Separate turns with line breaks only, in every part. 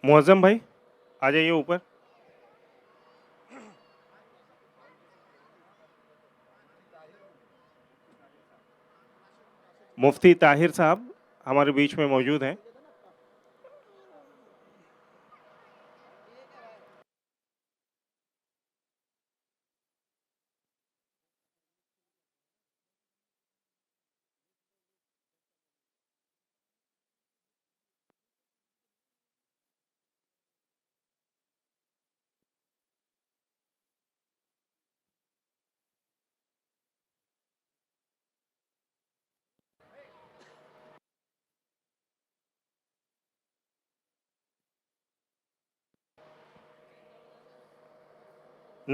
मुअज्जम भाई आ जाइए ऊपर। मुफ्ती ताहिर साहब हमारे बीच में मौजूद हैं।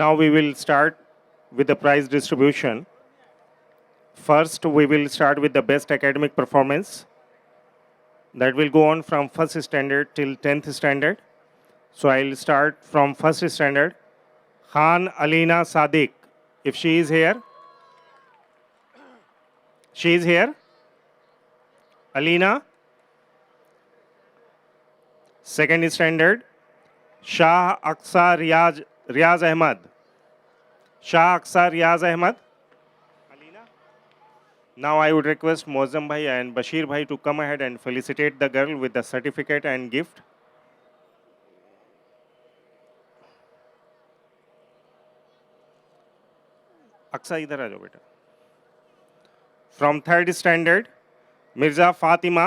Now we will start with the prize distribution. First, we will start with the best academic performance. That will go on from first standard till 10th standard. So I'll start from first standard. Khan Alina Sadiq, if she is here. She is here. Alina. Second standard. Shah Aqsa Riaz Ahmad. Shah Aqsa Riaz Ahmad. Alina. Now I would request Mozam Bhai and Bashir Bhai to come ahead and felicitate the girl with the certificate and gift. Aqsa idhar aa jao beta. From third standard, Mirza Fatima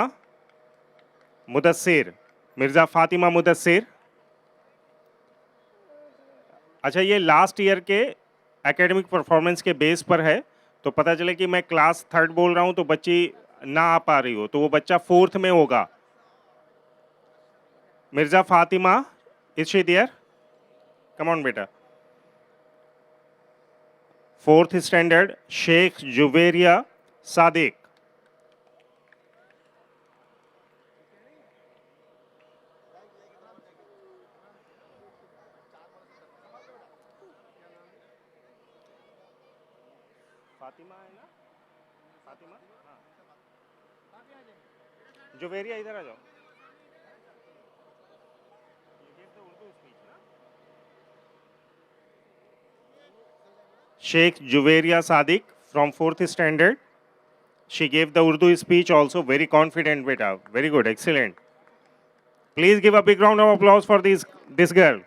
Mudassir. Mirza Fatima Mudassir. अच्छा, ये last year के academic performance के base पर है, तो पता चले कि मैं क्लास थर्ड बोल रहा हूं तो बच्ची ना आ पा रही हो, तो वो बच्चा फोर्थ में होगा। Mirza Fatima, is she there? Come on बेटा। Fourth standard, Sheikh Juveria Sadiq. फातिमा है ना? फातिमा, हाँ। जुवेरिया इधर आ जाओ। Sheikh Juveria Sadiq from 4th standard. She gave the Urdu speech also, very confident beta. Very good, excellent. Please give a big round of applause for this girl.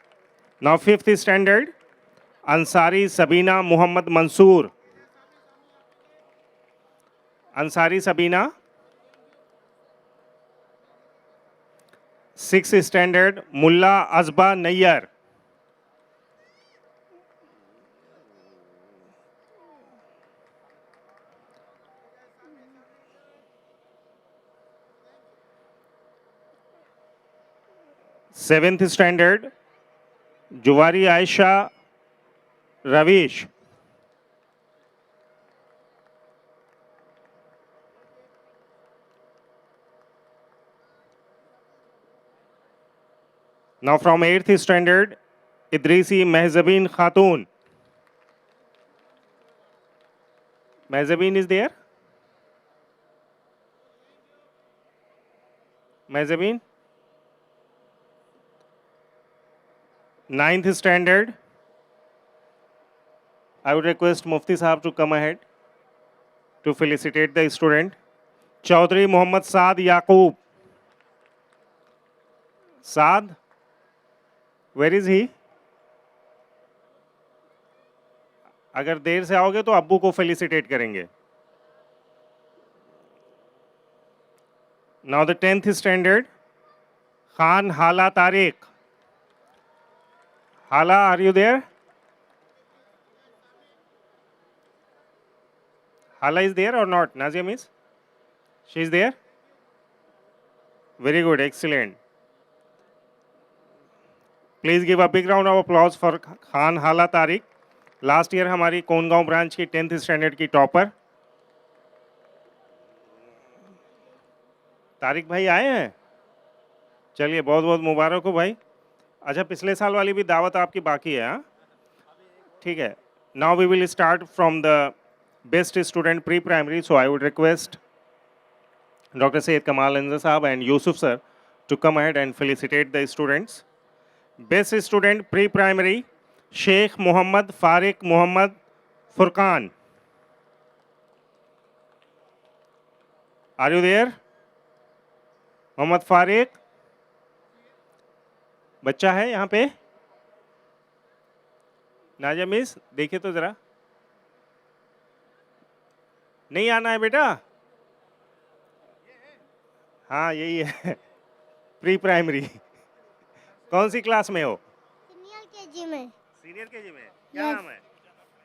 Now 5th standard, Ansari Sabina Muhammad Mansoor. Ansari Sabina. 6th standard, Mulla Azba Nayyar. Seventh standard, Juwari Aisha Ravish. Now from 8th standard, Idrisi Mehzabin Khatun. Mehzabin is there? Mehzabin? 9th standard, I would request Mufti Sahab to come ahead to felicitate the student. Chaudhry Muhammad Saad Yaqoob. Saad, where is he? अगर देर से आओगे तो अब्बू को felicitate करेंगे. Now the 10th standard, Khan Hala Tariq. Hala, are you there? Hala is there or not? Nazia miss? She is there? Very good, excellent. Please give a big round of applause for Khan Hala Tariq. Last year हमारी Kongaon branch की 10th standard की topper. Tariq भाई आए हैं? चलिए, बहुत बहुत मुबारक हो भाई. अच्छा, पिछले साल वाली भी दावत आपकी बाकी है? हाँ, ठीक है. Now we will start from the best student pre primary. So I would request Dr. Syed Kamal Anzar Sahab and Yusuf sir to come ahead and felicitate the students. Best student pre-primary, Sheikh Muhammad Farik Muhammad Furqan. Are you there? Mohammed Fariq बच्चा है यहाँ पे? Nazia miss देखिए तो जरा, नहीं आना है बेटा? हाँ यही है, प्री प्राइमरी। कौन सी क्लास में हो?
सीनियर केजी में।
सीनियर केजी में। क्या नाम है?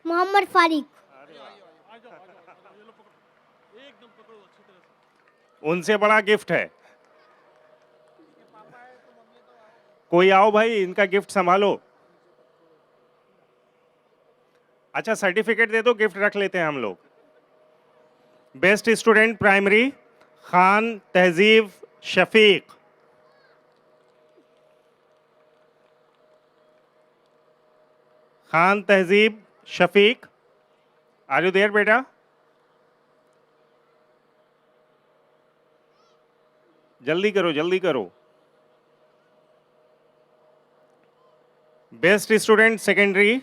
मोहम्मद फारिक।
उनसे बड़ा गिफ्ट है। कोई आओ भाई, इनका गिफ्ट संभालो। अच्छा सर्टिफिकेट दे दो, गिफ्ट रख लेते हैं हम लोग। बेस्ट स्टूडेंट प्राइमरी, खान तहजीब शफीक। खान तहजीब शफीक, आर यू देयर बेटा? जल्दी करो जल्दी करो। Best student secondary,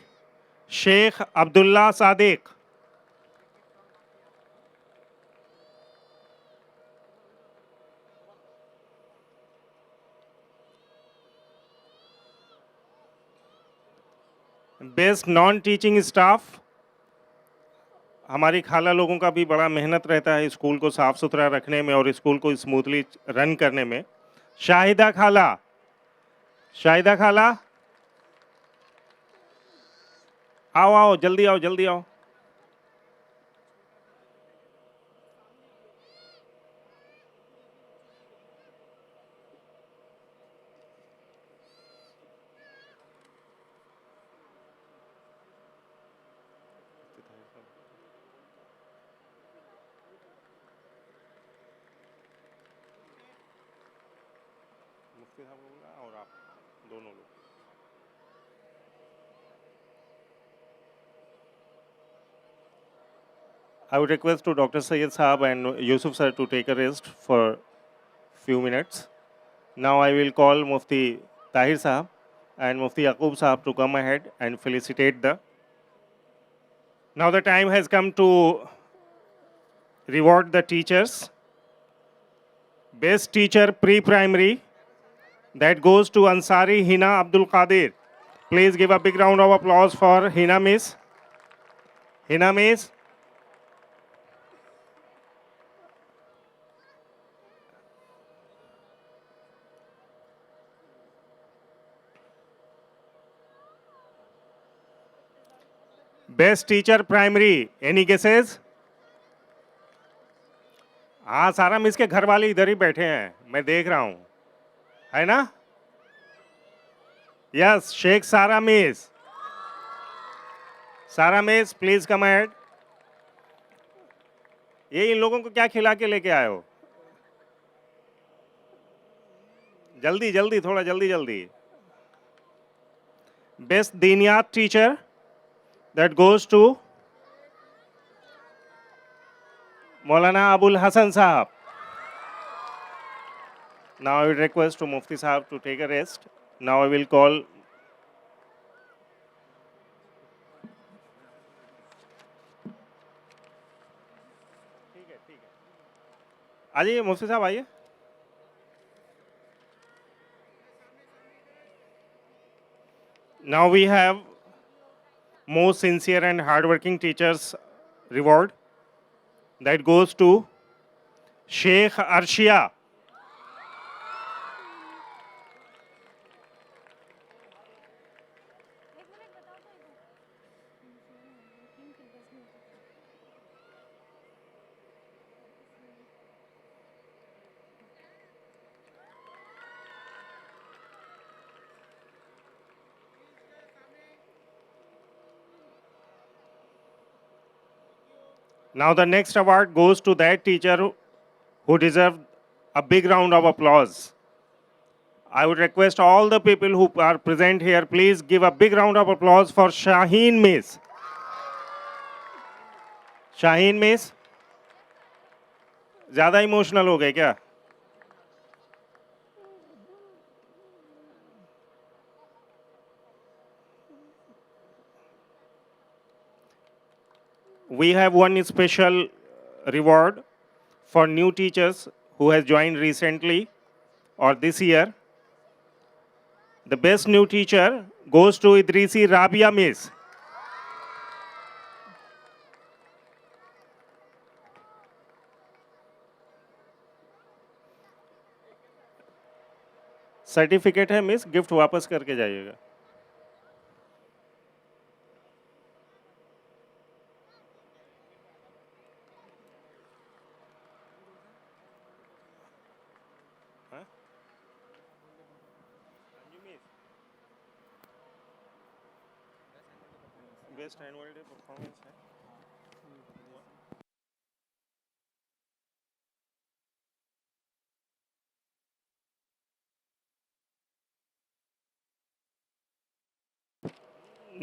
Sheikh Abdullah Sadiq. Best non teaching staff, हमारी खाला लोगों का भी बड़ा मेहनत रहता है स्कूल को साफ सुथरा रखने में और स्कूल को स्मूथली रन करने में। शाहिदा खाला, शाहिदा खाला आओ आओ जल्दी आओ जल्दी आओ। मुफ्ती साहब बोला और आप दोनों लोग। I would request to Dr. Syed Saab and Yusuf sir to take a rest for few minutes. Now I will call Mufti Tahir Saab and Mufti Yaqub Saab to come ahead and felicitate the. Now the time has come to reward the teachers. Best teacher pre-primary, that goes to Ansari Hina Abdul Qadir. Please give a big round of applause for Hina Miss. Hina Miss. Best teacher primary, any guesses? हाँ सारा miss के घर वाले इधर ही बैठे हैं, मैं देख रहा हूँ, है ना? यस, शेख सारा मिस। सारा मिस प्लीज कम अहेड। ये इन लोगों को क्या खिला के लेके आए हो? जल्दी जल्दी, थोड़ा जल्दी जल्दी। Best diniyat teacher, that goes to Maulana Abul Hasan Sahab. Now I will request to Mufti Sahab to take a rest. Now I will call आ जाइए मुफ्ती साहब आइए। Now we have most sincere and hardworking teachers reward, that goes to Sheikh Arshia. Now the next award goes to that teacher who deserved a big round of applause. I would request all the people who are present here, please give a big round of applause for Shaheen Miss. Shaheen Miss, ज़्यादा emotional हो गए क्या? we have one special reward for new teachers who has joined recently or this year. The best new teacher goes to Idrisi Rabia Miss. Certificate है miss, gift वापस करके जाइएगा. Best annual day performance है.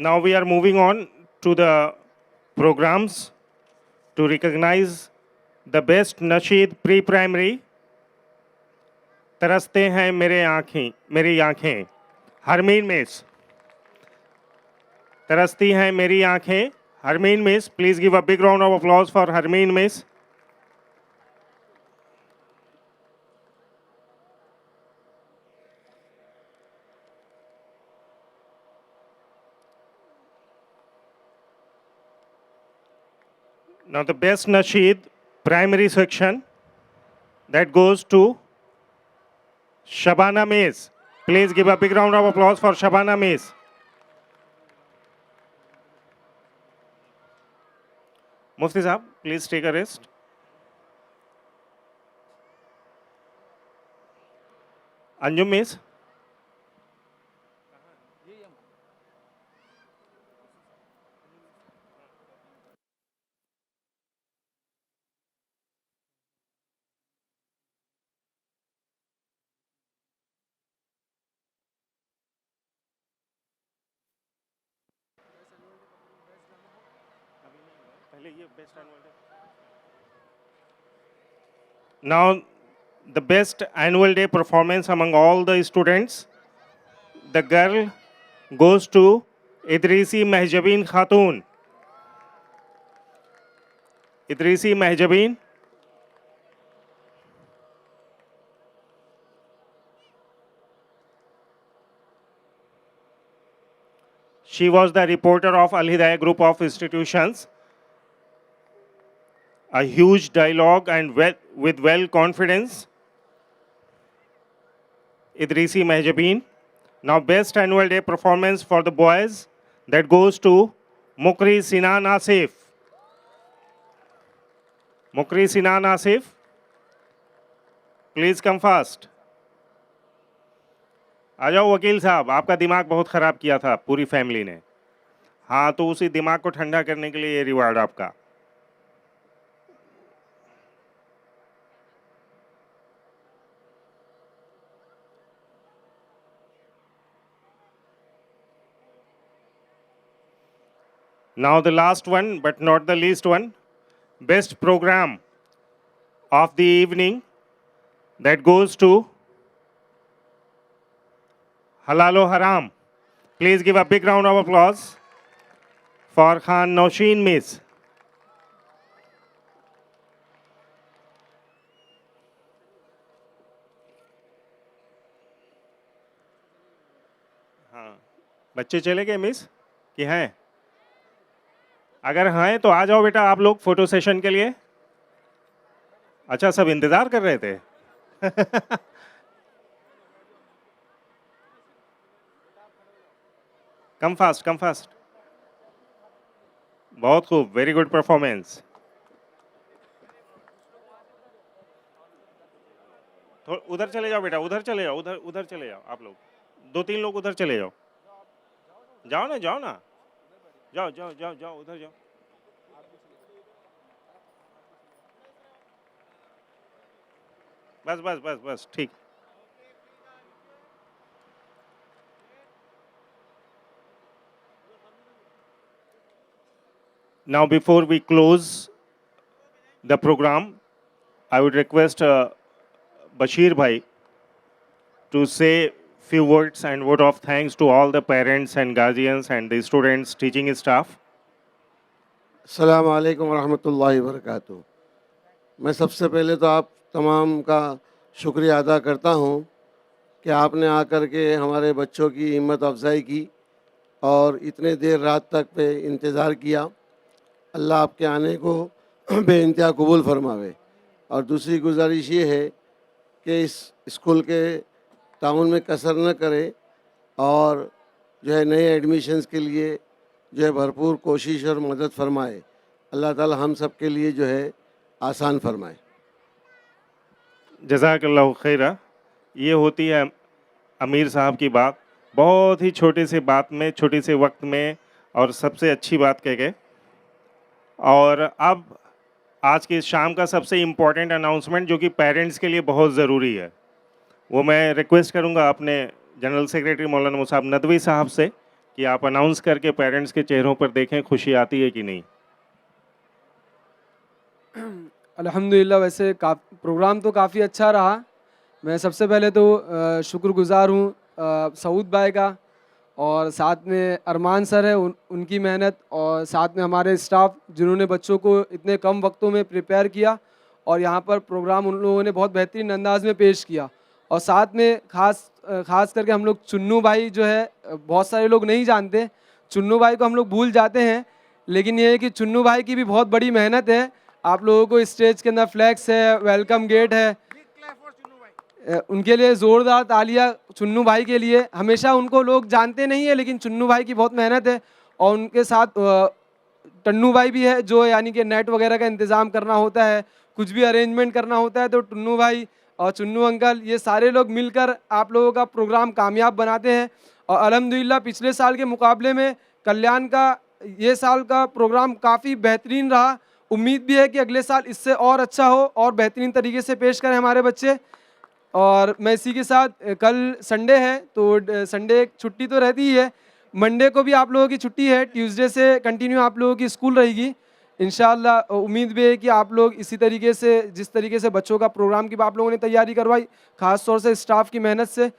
Now we are moving on to the programs to recognize the best Nasheed pre-primary. तरसते हैं मेरी आंखें Harmeen miss. तरसती हैं मेरी आंखें Harmeen miss. Please give a big round of applause for Harmeen Miss. Now the best Nasheed primary section that goes to Shabana Miss. Please give a big round of applause for Shabana Miss. Mufti Sahab, please take a rest. Anjum Miss. Now, the best annual day performance among all the students, the girl goes to Idrisi Mehjabeen Khatun. Idrisi Mehjabeen. She was the reporter of Al Hidayah Group of Institutions. A huge dialogue and with well confidence. Idrisi Mehjabeen. Now best annual day performance for the boys that goes to Mukri Sinan Asif. Mukri Sinan Asif, please come fast. आ जाओ वकील साहब, आपका दिमाग बहुत खराब किया था पूरी फैमिली ने. हाँ, तो उसी दिमाग को ठंडा करने के लिए ये रिवार्ड आपका. Now the last one, but not the least one, best program of the evening that goes to Halalo Haram. Please give a big round of applause for Khan Nausheen Miss. हाँ, बच्चे चले गए miss कि हैं? अगर हैं तो आ जाओ बेटा आप लोग फोटो सेशन के लिए. अच्छा, सब इंतजार कर रहे थे. Come fast, come fast. बहुत खूब, वेरी गुड परफॉर्मेंस. उधर चले जाओ बेटा, उधर चले जाओ, उधर चले जाओ आप लोग. 2-3 लोग उधर चले जाओ. जाओ ना, जाओ ना, जाओ जाओ जाओ जाओ, उधर जाओ. बस बस बस बस, ठीक. Now before we close the program, I would request Bashir Bhai to say few words and word of thanks to all the parents and guardians and the students, teaching staff.
अस्सलाम वालेकुम वरहमतुल्लाहि वबरकातुहू। मैं सबसे पहले तो आप तमाम का शुक्रिया अदा करता हूँ कि आपने आकर के हमारे बच्चों की हिम्मत अफजाई की और इतने देर रात तक पे इंतज़ार किया। अल्लाह आपके आने को बेइंतहा कबूल फरमावे। और दूसरी गुजारिश ये है कि इस स्कूल के ताउन में कसर न करे और जो है नए एडमिशन्स के लिए जो है भरपूर कोशिश और मदद फरमाए। अल्लाह ताला हम सब के लिए जो है आसान फरमाए।
जज़ाकल्लाहु खैरा। ये होती है अमीर साहब की बात, बहुत ही छोटे से बात में, छोटे से वक्त में और सबसे अच्छी बात कह गए। और अब आज के शाम का सबसे इम्पोर्टेंट अनाउंसमेंट जो कि पेरेंट्स के लिए बहुत ज़रूरी है, वो मैं रिक्वेस्ट करूंगा अपने जनरल सेक्रेटरी मौलाना मुसाब नदवी साहब से कि आप अनाउंस करके पेरेंट्स के चेहरों पर देखें खुशी आती है कि नहीं।
अल्हम्दुलिल्लाह, वैसे प्रोग्राम तो काफ़ी अच्छा रहा। मैं सबसे पहले तो शुक्रगुज़ार हूँ सऊद भाई का, और साथ में अरमान सर है उनकी मेहनत, और साथ में हमारे स्टाफ जिन्होंने बच्चों को इतने कम वक्तों में प्रिपेयर किया और यहाँ पर प्रोग्राम उन लोगों ने बहुत बेहतरीन अंदाज में पेश किया। और साथ में खास करके हम लोग चुन्नू भाई जो है, बहुत सारे लोग नहीं जानते चुन्नू भाई को, हम लोग भूल जाते हैं, लेकिन ये है कि चुन्नू भाई की भी बहुत बड़ी मेहनत है। आप लोगों को स्टेज के अंदर फ्लैक्स है, वेलकम गेट है, उनके लिए ज़ोरदार तालियां चुन्नू भाई के लिए। हमेशा उनको लोग जानते नहीं है, लेकिन चुन्नू भाई की बहुत मेहनत है। और उनके साथ टन्नू भाई भी है, जो यानी कि नेट वगैरह का इंतज़ाम करना होता है, कुछ भी अरेंजमेंट करना होता है, तो टन्नू भाई और चुन्नू अंकल ये सारे लोग मिलकर आप लोगों का प्रोग्राम कामयाब बनाते हैं। और अल्हम्दुलिल्लाह पिछले साल के मुकाबले में कल्याण का ये साल का प्रोग्राम काफ़ी बेहतरीन रहा। उम्मीद भी है कि अगले साल इससे और अच्छा हो और बेहतरीन तरीके से पेश करें हमारे बच्चे। और मैं इसी के साथ, कल संडे है तो संडे छुट्टी तो रहती ही है, मंडे को भी आप लोगों की छुट्टी है, ट्यूसडे से कंटिन्यू आप लोगों की स्कूल रहेगी इंशाअल्लाह। उम्मीद भी है कि आप लोग इसी तरीके से, जिस तरीके से बच्चों का प्रोग्राम की आप लोगों ने तैयारी करवाई, ख़ास तौर से स्टाफ की मेहनत से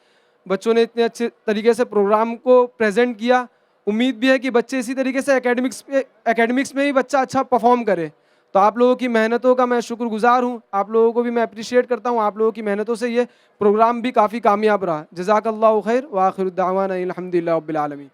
बच्चों ने इतने अच्छे तरीके से प्रोग्राम को प्रेजेंट किया। उम्मीद भी है कि बच्चे इसी तरीके से एकेडमिक्स में ही बच्चा अच्छा परफॉर्म करे। तो आप लोगों की मेहनतों का मैं शुक्रगुजार हूँ, आप लोगों को भी मैं अप्रिशिएट करता हूँ। आप लोगों की मेहनतों से ये प्रोग्राम भी काफ़ी कामयाब रहा। जज़ाकल्लाहु खैर व आखिर दावाना अनिल हम्दुलिल्लाहि रब्बिल आलमीन।